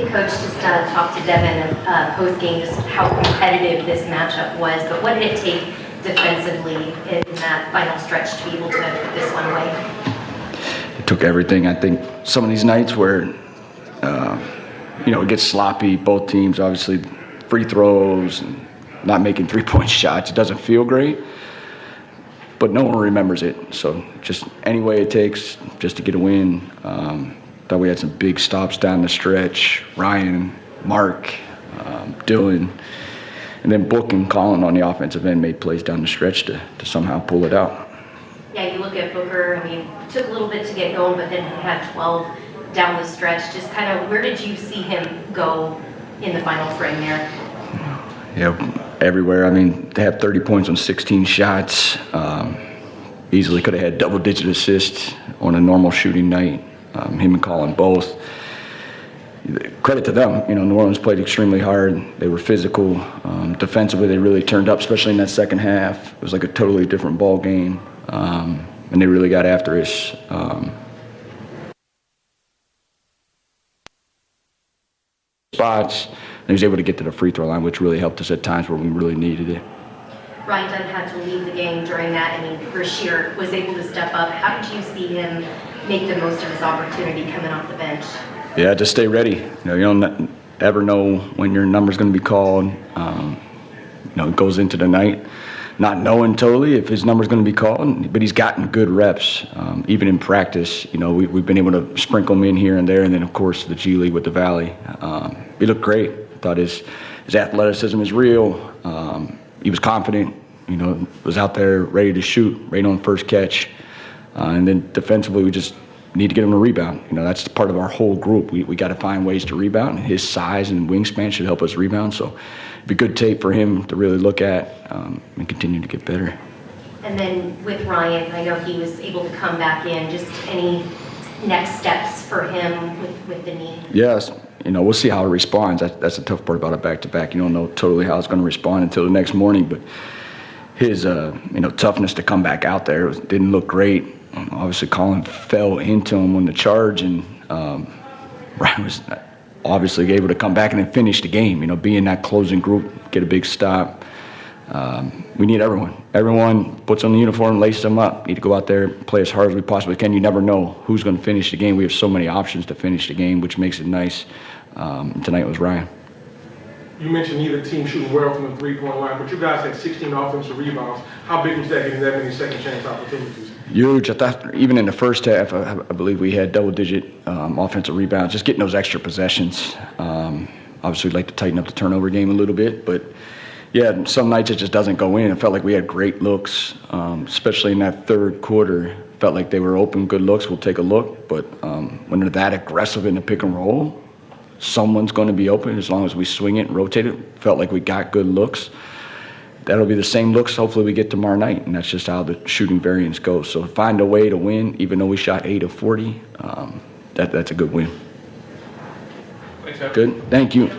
Hey, Coach, just talked to Devin post-game just how competitive this matchup was, but what did it take defensively in that final stretch to be able to put this one away? It took everything. I think some of these nights where, it gets sloppy, both teams, obviously, free throws and not making three-point shots, it doesn't feel great, but no one remembers it. So just any way it takes just to get a win. Thought we had some big stops down the stretch. Ryan, Mark, Dylan, and then Book and Colin on the offensive end made plays down the stretch to somehow pull it out. Yeah, you look at Booker, it took a little bit to get going, but then he had 12 down the stretch. Just kind of where did you see him go in the final frame there? Yeah, everywhere. They had 30 points on 16 shots. Easily could have had double-digit assists on a normal shooting night. Him and Colin both. Credit to them. New Orleans played extremely hard. They were physical. Defensively, they really turned up, especially in that second half. It was like a totally different ball game, and they really got after us. Spots, and he was able to get to the free throw line, which really helped us at times where we really needed it. Ryan Dunn had to leave the game during that. Rasheer was able to step up. How did you see him make the most of his opportunity coming off the bench? Yeah, just stay ready. You don't ever know when your number's going to be called. It goes into the night not knowing totally if his number's going to be called, but he's gotten good reps. Even in practice, we've been able to sprinkle him in here and there, and then, of course, the G League with the Valley. He looked great. I thought his athleticism is real. He was confident, was out there ready to shoot, right on first catch. And then defensively, we just need to get him to rebound. That's part of our whole group. We got to find ways to rebound. His size and wingspan should help us rebound. So it'd be good tape for him to really look at and continue to get better. And then with Ryan, I know he was able to come back in. Just any next steps for him with the knee? Yes. We'll see how it responds. That's the tough part about a back-to-back. You don't know totally how it's going to respond until the next morning. But his, toughness to come back out there didn't look great. Obviously, Colin fell into him on the charge, and Ryan was obviously able to come back and then finish the game. Be in that closing group, get a big stop. We need everyone. Everyone puts on the uniform, laces them up. Need to go out there, play as hard as we possibly can. You never know who's going to finish the game. We have so many options to finish the game, which makes it nice. Tonight was Ryan. You mentioned neither team shooting well from the three-point line, but you guys had 16 offensive rebounds. How big was that, getting that many second chance opportunities? Huge. I thought even in the first half, I believe we had double-digit offensive rebounds, just getting those extra possessions. Obviously, we'd like to tighten up the turnover game a little bit, but yeah, some nights it just doesn't go in. It felt like we had great looks, especially in that third quarter. Felt like they were open, good looks. We'll take a look, but when they're that aggressive in the pick and roll, someone's going to be open as long as we swing it and rotate it. Felt like we got good looks. That'll be the same looks hopefully we get tomorrow night, and that's just how the shooting variance goes. So find a way to win, even though we shot 8 of 40, that's a good win. Thanks, Jeff. Good. Thank you.